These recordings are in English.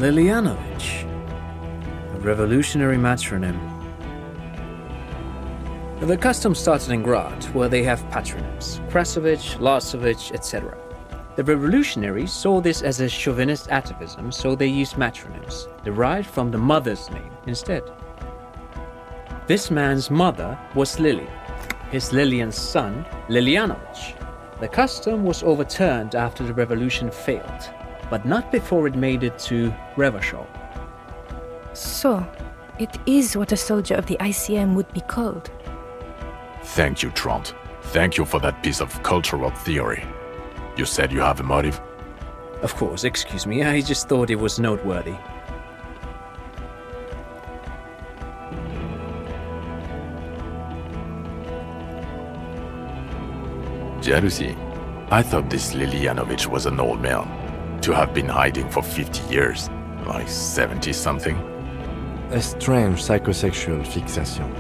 Lilianovich. A revolutionary matronym. The custom started in Grad, where they have patronyms, Krasovich, Lasovich, etc. The revolutionaries saw this as a chauvinist atavism, so they used matronyms, derived from the mother's name instead. This man's mother was Lily, his Lilian's son, Lilianovich. The custom was overturned after the revolution failed, but not before it made it to Revachol. So, it is what a soldier of the ICM would be called. Thank you, Trond. Thank you for that piece of cultural theory. You said you have a motive? Of course, excuse me, I just thought it was noteworthy. Jealousy. I thought this Lilianovich was an old man, to have been hiding for 50 years, like 70-something. A strange psychosexual fixation,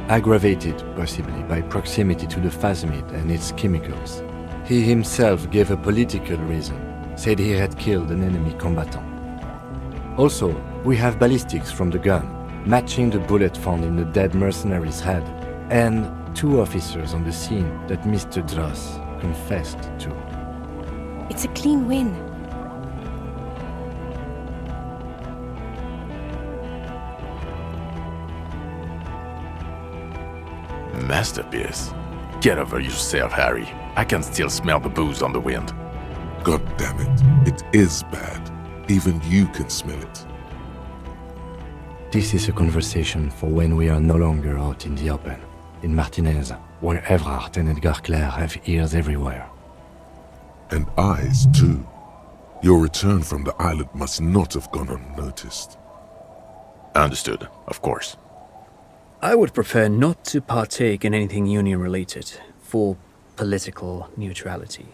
aggravated possibly by proximity to the phasmid and its chemicals. He himself gave a political reason, said he had killed an enemy combatant. Also, we have ballistics from the gun, matching the bullet found in the dead mercenary's head, and 2 officers on the scene that Mr. Dross confessed to. It's a clean win. Masterpiece. Get over yourself, Harry. I can still smell the booze on the wind. God damn it. It is bad. Even you can smell it. This is a conversation for when we are no longer out in the open. In Martinez, where Evrard and Edgar Clare have ears everywhere. And eyes, too. Your return from the island must not have gone unnoticed. Understood, of course. I would prefer not to partake in anything union-related, for political neutrality.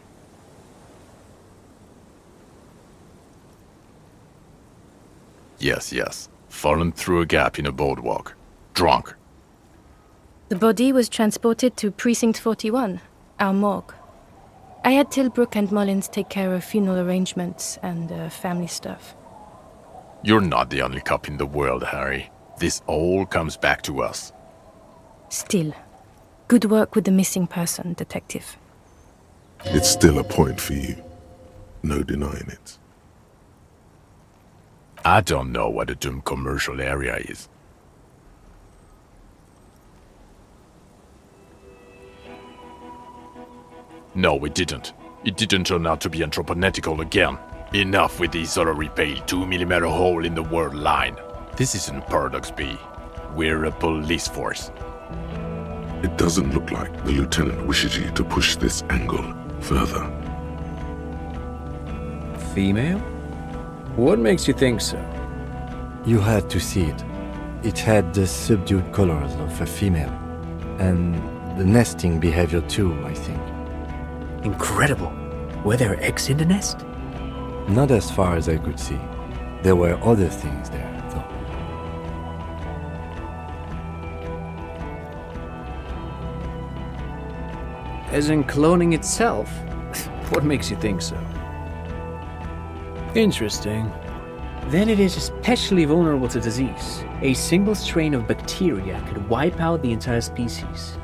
Yes. Fallen through a gap in a boardwalk. Drunk. The body was transported to Precinct 41, our morgue. I had Tilbrook and Mullins take care of funeral arrangements and family stuff. You're not the only cop in the world, Harry. This all comes back to us. Still, good work with the missing person, Detective. It's still a point for you. No denying it. I don't know what a dumb commercial area is. No, it didn't. It didn't turn out to be anthropometical again. Enough with the solitary pale 2mm hole in the word line. This isn't Paradox B. We're a police force. It doesn't look like the lieutenant wishes you to push this angle further. Female? What makes you think so? You had to see it. It had the subdued colors of a female. And the nesting behavior too, I think. Incredible. Were there eggs in the nest? Not as far as I could see. There were other things there, though. As in cloning itself? What makes you think so? Interesting. Then it is especially vulnerable to disease. A single strain of bacteria could wipe out the entire species.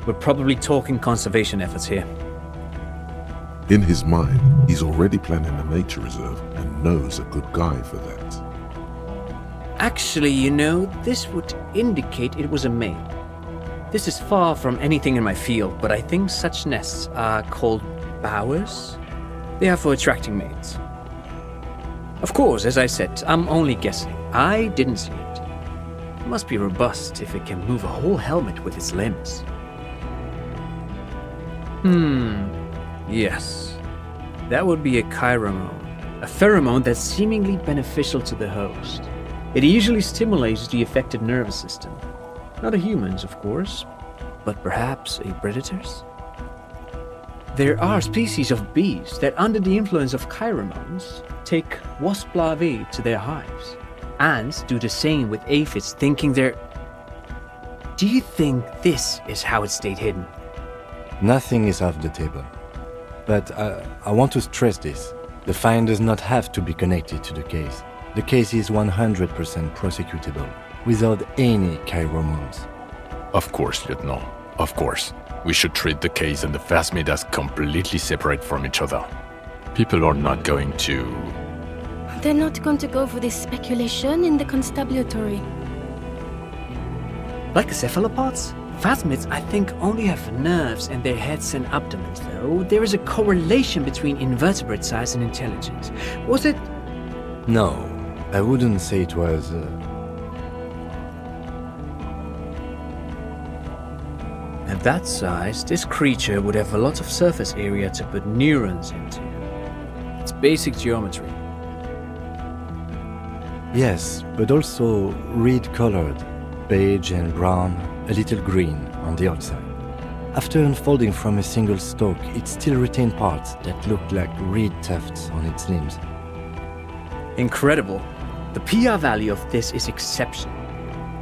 We're probably talking conservation efforts here. In his mind, he's already planning a nature reserve and knows a good guy for that. Actually, you know, this would indicate it was a male. This is far from anything in my field, but I think such nests are called bowers. They are for attracting mates. Of course, as I said, I'm only guessing. I didn't see it. It must be robust if it can move a whole helmet with its limbs. Yes. That would be a chiromone. A pheromone that's seemingly beneficial to the host. It usually stimulates the affected nervous system. Not a human's, of course, but perhaps a predator's? There are species of bees that, under the influence of chiromones, take wasp larvae to their hives. Ants do the same with aphids, thinking they're... Do you think this is how it stayed hidden? Nothing is off the table. But I want to stress this. The find does not have to be connected to the case. The case is 100% prosecutable, without any chiromons. Of course, Lieutenant. Of course. We should treat the case and the phasmid as completely separate from each other. People are not going to... They're not going to go for this speculation in the constabulary. Like the cephalopods? Phasmids, I think, only have nerves in their heads and abdomens, though. There is a correlation between invertebrate size and intelligence. Was it? No, I wouldn't say it was... At that size, this creature would have a lot of surface area to put neurons into. It's basic geometry. Yes, but also reed-colored, beige and brown, a little green on the outside. After unfolding from a single stalk, it still retained parts that looked like reed tufts on its limbs. Incredible. The PR value of this is exceptional.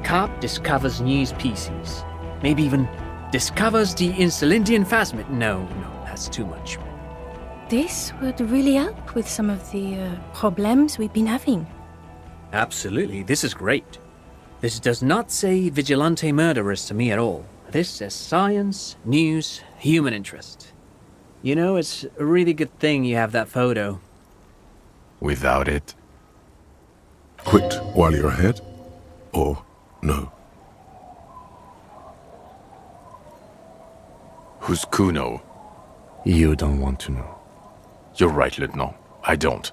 Carp discovers new species. Maybe even discovers the Insulindian phasmid. No, that's too much. This would really help with some of the problems we've been having. Absolutely, this is great. This does not say vigilante murderers to me at all. This says science, news, human interest. You know, it's a really good thing you have that photo. Without it... Quit while you're ahead? Or no? Who's Kuno? You don't want to know. You're right, Lieutenant. I don't.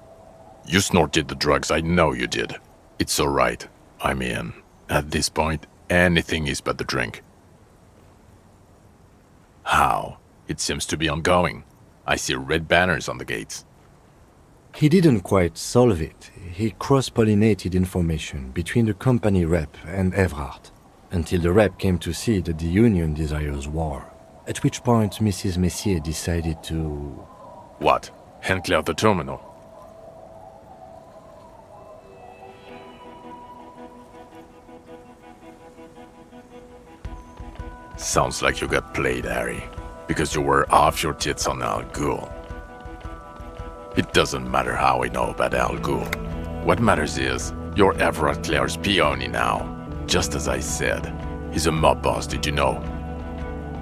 You snorted the drugs, I know you did. It's alright. I mean, at this point, anything is but the drink. How? It seems to be ongoing. I see red banners on the gates. He didn't quite solve it. He cross-pollinated information between the company rep and Evrard, until the rep came to see that the Union desires war, at which point Mrs. Messier decided to... What? Hand clear the terminal? Sounds like you got played, Harry, because you were off your tits on Al Ghul. It doesn't matter how we know about Al Ghul. What matters is, you're Everett Clare's peony now. Just as I said. He's a mob boss, did you know?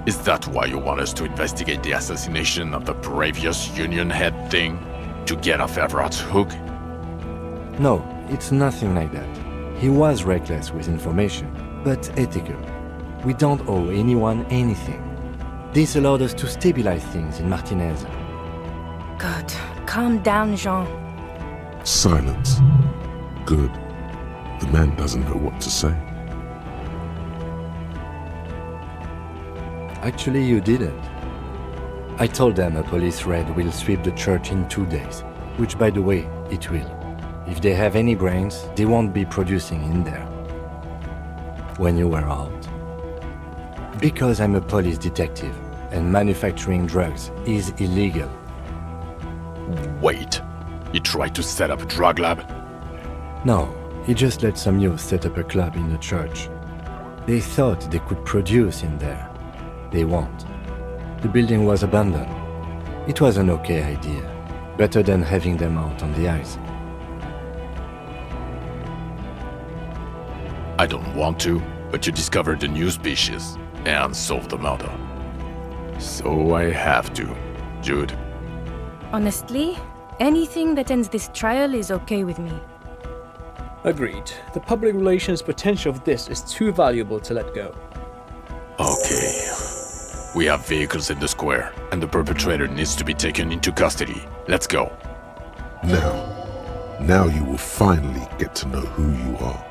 Is that why you want us to investigate the assassination of the previous Union head thing? To get off Everett's hook? No, it's nothing like that. He was reckless with information, but ethical. We don't owe anyone anything. This allowed us to stabilize things in Martinez. God, calm down, Jean. Silence. Good. The man doesn't know what to say. Actually, you didn't. I told them a police raid will sweep the church in 2 days, which, by the way, it will. If they have any brains, they won't be producing in there. When you were out. Because I'm a police detective, and manufacturing drugs is illegal. Wait. He tried to set up a drug lab? No, he just let some youth set up a club in the church. They thought they could produce in there. They won't. The building was abandoned. It was an okay idea. Better than having them out on the ice. I don't want to, but you discovered a new species and solved the murder. So I have to, Jude. Honestly, anything that ends this trial is okay with me. Agreed. The public relations potential of this is too valuable to let go. Okay. We have vehicles in the square, and the perpetrator needs to be taken into custody. Let's go. Now you will finally get to know who you are.